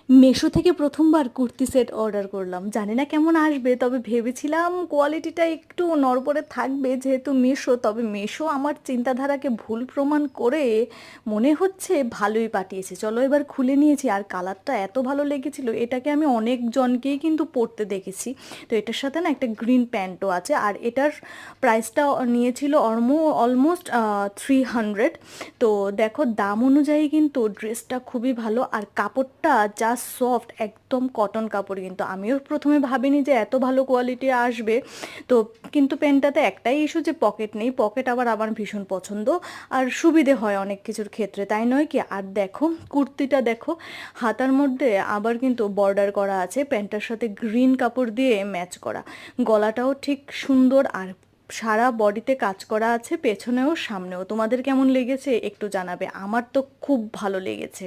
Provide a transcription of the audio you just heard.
মেশো থেকে প্রথমবার kurti set order করলাম, জানি না কেমন আসবে, তবে ভেবেছিলাম কোয়ালিটিটা একটু নড়বড়ে থাকবে যেহেতু মেশো। তবে মেশো আমার চিন্তাধারাকে ভুল প্রমাণ করে মনে হচ্ছে ভালোই পাঠিয়েছে। চলো এবার খুলে নিয়েছি, আর কালারটা এত ভালো লেগেছিল, এটাকে আমি অনেকজনকেই কিন্তু পরতে দেখেছি। তো এটার সাথে না একটা গ্রিন প্যান্টও আছে, আর এটার প্রাইসটা নিয়েছিল অলমোস্ট 300। তো দেখো দাম অনুযায়ী কিন্তু ড্রেসটা খুবই ভালো, আর কাপড়টা যা সফট, একদম কটন কাপড়। কিন্তু আমিও প্রথমে ভাবিনি যে এত ভালো কোয়ালিটি আসবে। তো কিন্তু প্যান্টটাতে একটাই ইস্যু যে পকেট নেই, পকেট আবার আমার ভীষণ পছন্দ, আর সুবিধে হয় অনেক কিছুর ক্ষেত্রে, তাই নয় কি? আর দেখো কুর্তিটা দেখো, হাতার মধ্যে আবার কিন্তু বর্ডার করা আছে, প্যান্টটার সাথে গ্রিন কাপড় দিয়ে ম্যাচ করা, গলাটাও ঠিক সুন্দর, আর সারা বডিতে কাজ করা আছে, পেছনেও সামনেও। তোমাদের কেমন লেগেছে একটু জানাবে, আমার তো খুব ভালো লেগেছে।